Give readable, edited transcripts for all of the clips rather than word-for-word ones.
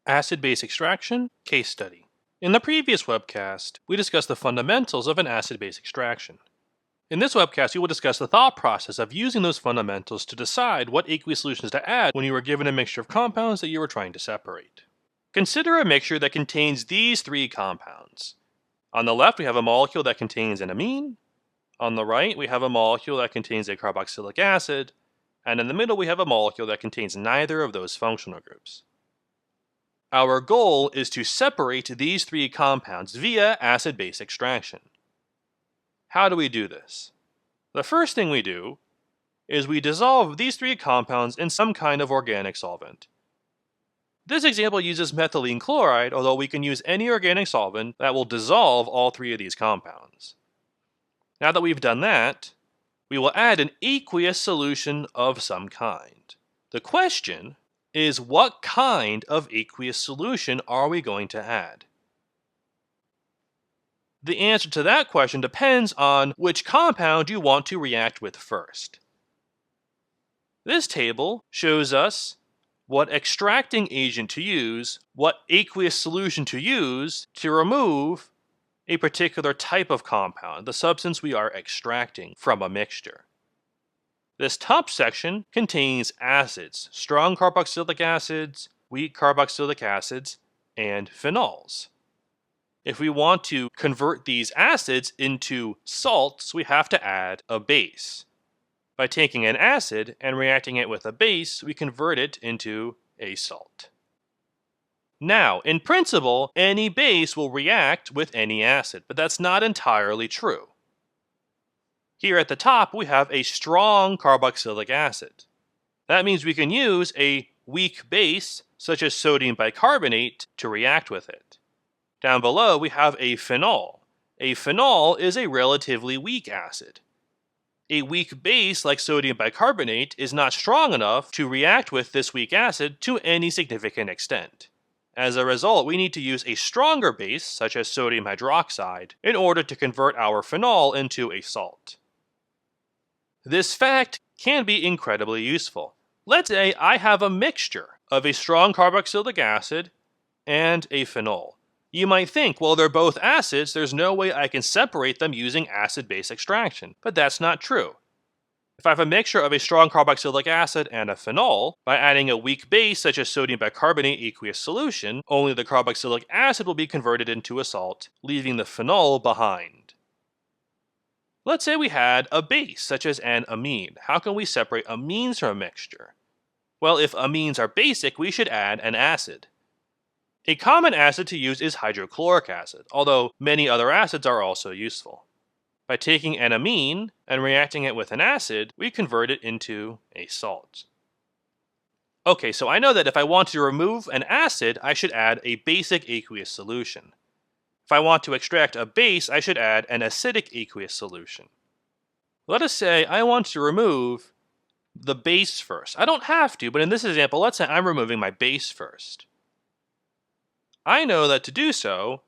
Acid-base extraction case study. In the previous webcast, we discussed the fundamentals of an acid-base extraction. In this webcast, we will discuss the thought process of using those fundamentals to decide what aqueous solutions to add when you were given a mixture of compounds that you were trying to separate. Consider a mixture that contains these three compounds. On the left, we have a molecule that contains an amine. On the right, we have a molecule that contains a carboxylic acid. And in the middle, we have a molecule that contains neither of those functional groups. Our goal is to separate these three compounds via acid-base extraction. How do we do this? The first thing we do is we dissolve these three compounds in some kind of organic solvent. This example uses methylene chloride, although we can use any organic solvent that will dissolve all three of these compounds. Now that we've done that, we will add an aqueous solution of some kind. The question is, what kind of aqueous solution are we going to add? The answer to that question depends on which compound you want to react with first. This table shows us what extracting agent to use, what aqueous solution to use to remove a particular type of compound, the substance we are extracting from a mixture. This top section contains acids, strong carboxylic acids, weak carboxylic acids, and phenols. If we want to convert these acids into salts, we have to add a base. By taking an acid and reacting it with a base, we convert it into a salt. Now, in principle, any base will react with any acid, but that's not entirely true. Here at the top, we have a strong carboxylic acid. That means we can use a weak base, such as sodium bicarbonate, to react with it. Down below, we have a phenol. A phenol is a relatively weak acid. A weak base like sodium bicarbonate is not strong enough to react with this weak acid to any significant extent. As a result, we need to use a stronger base, such as sodium hydroxide, in order to convert our phenol into a salt. This fact can be incredibly useful. Let's say I have a mixture of a strong carboxylic acid and a phenol. You might think, well, they're both acids, there's no way I can separate them using acid-base extraction. But that's not true. If I have a mixture of a strong carboxylic acid and a phenol, by adding a weak base such as sodium bicarbonate aqueous solution, only the carboxylic acid will be converted into a salt, leaving the phenol behind. Let's say we had a base such as an amine. How can we separate amines from a mixture? Well, if amines are basic, we should add an acid. A common acid to use is hydrochloric acid, although many other acids are also useful. By taking an amine and reacting it with an acid, we convert it into a salt. Okay, so I know that if I want to remove an acid, I should add a basic aqueous solution. If I want to extract a base, I should add an acidic aqueous solution. Let us say I want to remove the base first. I don't have to, but in this example, let's say I'm removing my base first. I know that to do so,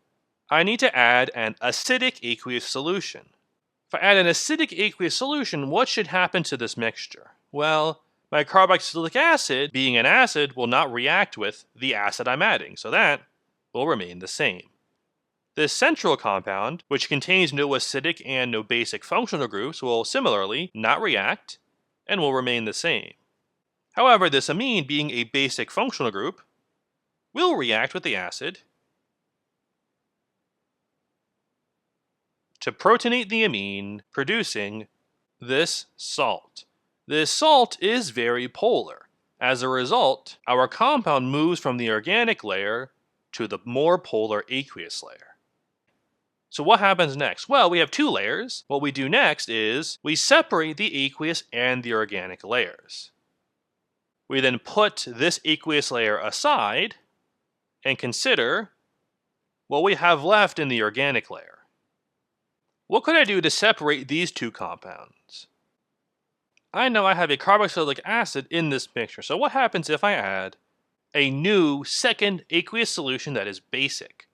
I need to add an acidic aqueous solution. If I add an acidic aqueous solution, what should happen to this mixture? Well, my carboxylic acid, being an acid, will not react with the acid I'm adding, so that will remain the same. This central compound, which contains no acidic and no basic functional groups, will similarly not react and will remain the same. However, this amine, being a basic functional group, will react with the acid to protonate the amine, producing this salt. This salt is very polar. As a result, our compound moves from the organic layer to the more polar aqueous layer. So what happens next? Well, we have two layers. What we do next is we separate the aqueous and the organic layers. We then put this aqueous layer aside and consider what we have left in the organic layer. What could I do to separate these two compounds? I know I have a carboxylic acid in this mixture, so what happens if I add a new second aqueous solution that is basic?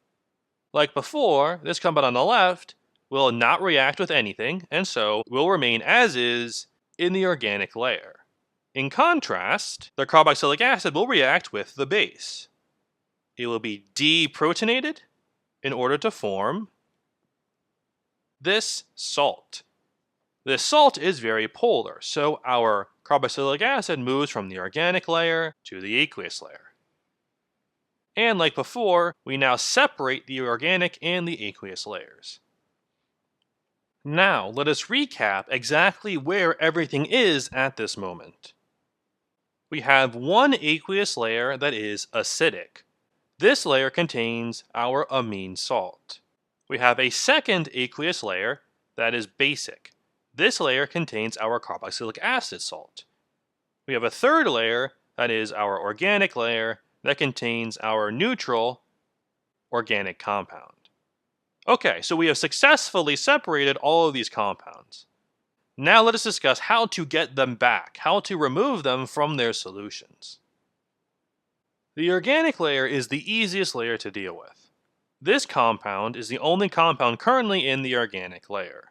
Like before, this compound on the left will not react with anything, and so will remain as is in the organic layer. In contrast, the carboxylic acid will react with the base. it will be deprotonated in order to form this salt. This salt is very polar, so our carboxylic acid moves from the organic layer to the aqueous layer. And like before, we now separate the organic and the aqueous layers. Now, let us recap exactly where everything is at this moment. We have one aqueous layer that is acidic. This layer contains our amine salt. We have a second aqueous layer that is basic. This layer contains our carboxylic acid salt. We have a third layer that is our organic layer that contains our neutral organic compound. Okay, so we have successfully separated all of these compounds. Now let us discuss how to get them back, how to remove them from their solutions. The organic layer is the easiest layer to deal with. This compound is the only compound currently in the organic layer.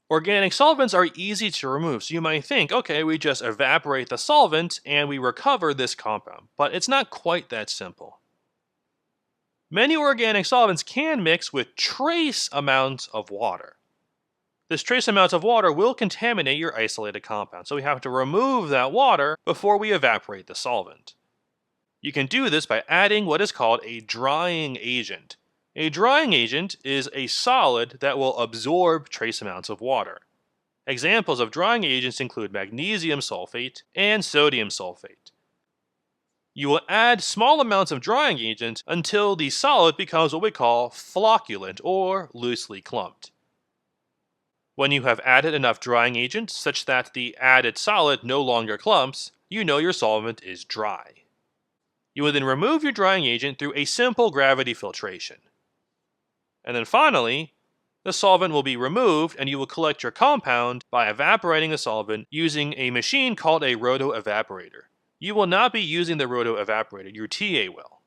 Organic solvents are easy to remove, so you might think, okay, we just evaporate the solvent and we recover this compound, but it's not quite that simple. Many organic solvents can mix with trace amounts of water. This trace amount of water will contaminate your isolated compound, so we have to remove that water before we evaporate the solvent. You can do this by adding what is called a drying agent. A drying agent is a solid that will absorb trace amounts of water. Examples of drying agents include magnesium sulfate and sodium sulfate. You will add small amounts of drying agent until the solid becomes what we call flocculent or loosely clumped. When you have added enough drying agent such that the added solid no longer clumps, you know your solvent is dry. You will then remove your drying agent through a simple gravity filtration. And then finally, the solvent will be removed and you will collect your compound by evaporating the solvent using a machine called a roto-evaporator. You will not be using the roto-evaporator, your TA will.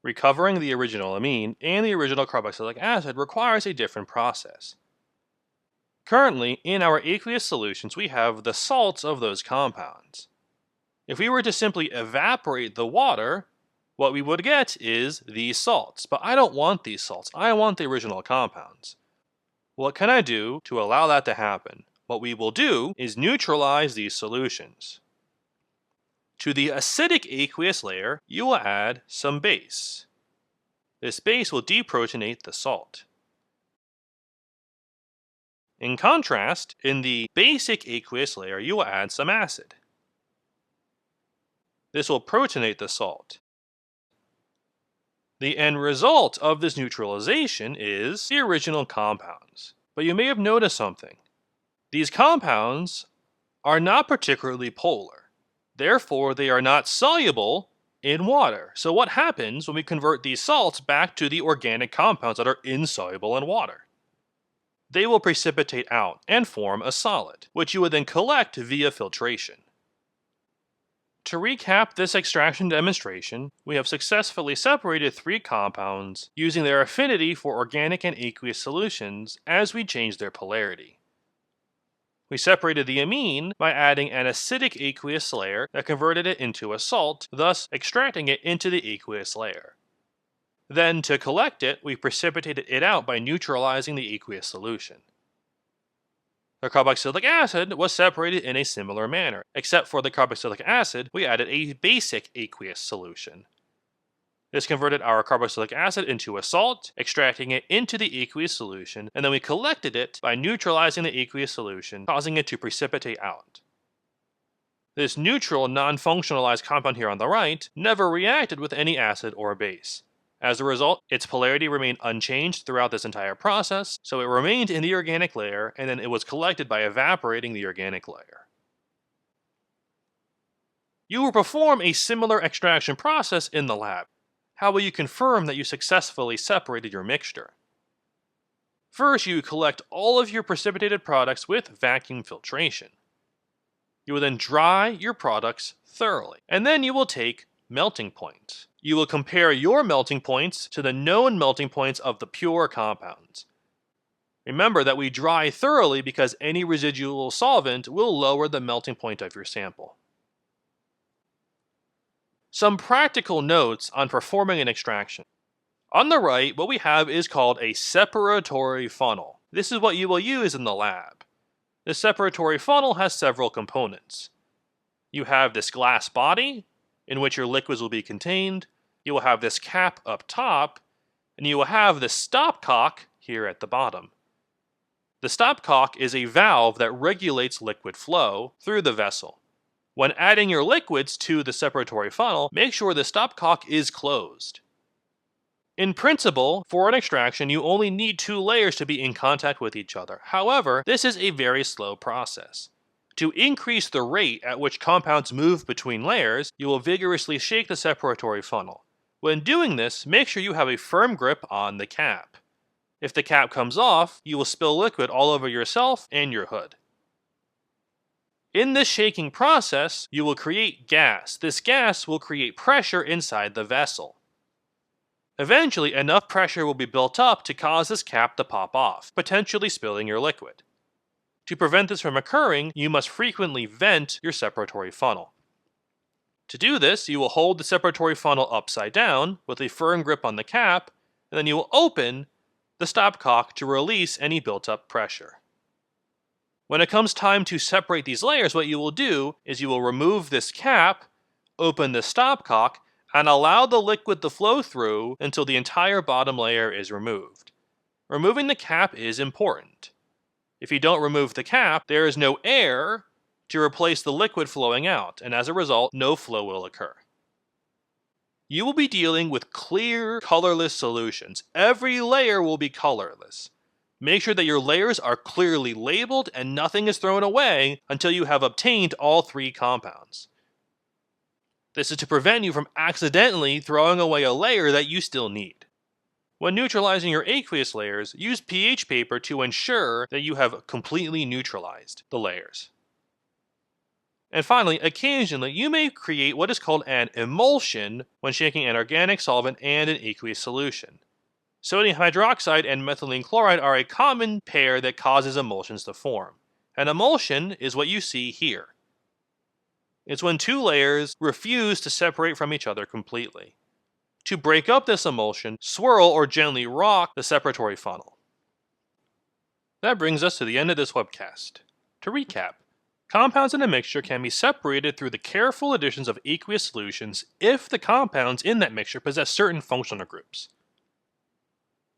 Recovering the original amine and the original carboxylic acid requires a different process. Currently, in our aqueous solutions, we have the salts of those compounds. If we were to simply evaporate the water, what we would get is these salts. But I don't want these salts. I want the original compounds. What can I do to allow that to happen? What we will do is neutralize these solutions. To the acidic aqueous layer, you will add some base. This base will deprotonate the salt. In contrast, in the basic aqueous layer, you will add some acid. This will protonate the salt. The end result of this neutralization is the original compounds. But you may have noticed something. These compounds are not particularly polar. Therefore, they are not soluble in water. So what happens when we convert these salts back to the organic compounds that are insoluble in water? They will precipitate out and form a solid, which you would then collect via filtration. To recap this extraction demonstration, we have successfully separated three compounds using their affinity for organic and aqueous solutions as we changed their polarity. We separated the amine by adding an acidic aqueous layer that converted it into a salt, thus extracting it into the aqueous layer. Then, to collect it, we precipitated it out by neutralizing the aqueous solution. The carboxylic acid was separated in a similar manner, except for the carboxylic acid, we added a basic aqueous solution. This converted our carboxylic acid into a salt, extracting it into the aqueous solution, and then we collected it by neutralizing the aqueous solution, causing it to precipitate out. This neutral, non-functionalized compound here on the right never reacted with any acid or base. As a result, its polarity remained unchanged throughout this entire process, so it remained in the organic layer, and then it was collected by evaporating the organic layer. You will perform a similar extraction process in the lab. How will you confirm that you successfully separated your mixture? First, you collect all of your precipitated products with vacuum filtration. You will then dry your products thoroughly, and then you will take melting points. You will compare your melting points to the known melting points of the pure compounds. Remember that we dry thoroughly because any residual solvent will lower the melting point of your sample. Some practical notes on performing an extraction. On the right, what we have is called a separatory funnel. This is what you will use in the lab. The separatory funnel has several components. You have this glass body, in which your liquids will be contained. You will have this cap up top, and you will have the stopcock here at the bottom. The stopcock is a valve that regulates liquid flow through the vessel. When adding your liquids to the separatory funnel, make sure the stopcock is closed. In principle, for an extraction, you only need 2 layers to be in contact with each other. However, this is a very slow process. To increase the rate at which compounds move between layers, you will vigorously shake the separatory funnel. When doing this, make sure you have a firm grip on the cap. If the cap comes off, you will spill liquid all over yourself and your hood. In this shaking process, you will create gas. This gas will create pressure inside the vessel. Eventually, enough pressure will be built up to cause this cap to pop off, potentially spilling your liquid. To prevent this from occurring, you must frequently vent your separatory funnel. To do this, you will hold the separatory funnel upside down with a firm grip on the cap, and then you will open the stopcock to release any built-up pressure. When it comes time to separate these layers, what you will do is you will remove this cap, open the stopcock, and allow the liquid to flow through until the entire bottom layer is removed. Removing the cap is important. If you don't remove the cap, there is no air to replace the liquid flowing out, and as a result, no flow will occur. You will be dealing with clear, colorless solutions. Every layer will be colorless. Make sure that your layers are clearly labeled and nothing is thrown away until you have obtained all 3 compounds. This is to prevent you from accidentally throwing away a layer that you still need. When neutralizing your aqueous layers, use pH paper to ensure that you have completely neutralized the layers. And finally, occasionally, you may create what is called an emulsion when shaking an organic solvent and an aqueous solution. Sodium hydroxide and methylene chloride are a common pair that causes emulsions to form. An emulsion is what you see here. It's when 2 layers refuse to separate from each other completely. To break up this emulsion, swirl or gently rock the separatory funnel. That brings us to the end of this webcast. To recap, compounds in a mixture can be separated through the careful additions of aqueous solutions if the compounds in that mixture possess certain functional groups.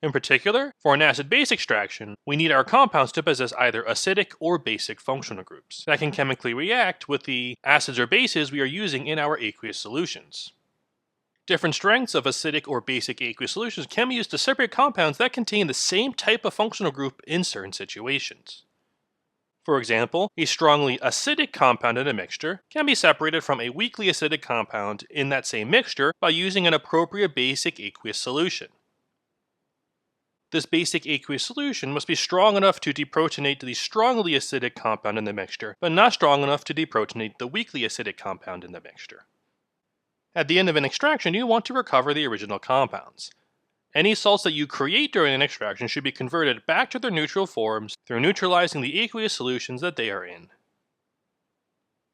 In particular, for an acid-base extraction, we need our compounds to possess either acidic or basic functional groups that can chemically react with the acids or bases we are using in our aqueous solutions. Different strengths of acidic or basic aqueous solutions can be used to separate compounds that contain the same type of functional group in certain situations. For example, a strongly acidic compound in a mixture can be separated from a weakly acidic compound in that same mixture by using an appropriate basic aqueous solution. This basic aqueous solution must be strong enough to deprotonate the strongly acidic compound in the mixture, but not strong enough to deprotonate the weakly acidic compound in the mixture. At the end of an extraction, you want to recover the original compounds. Any salts that you create during an extraction should be converted back to their neutral forms through neutralizing the aqueous solutions that they are in.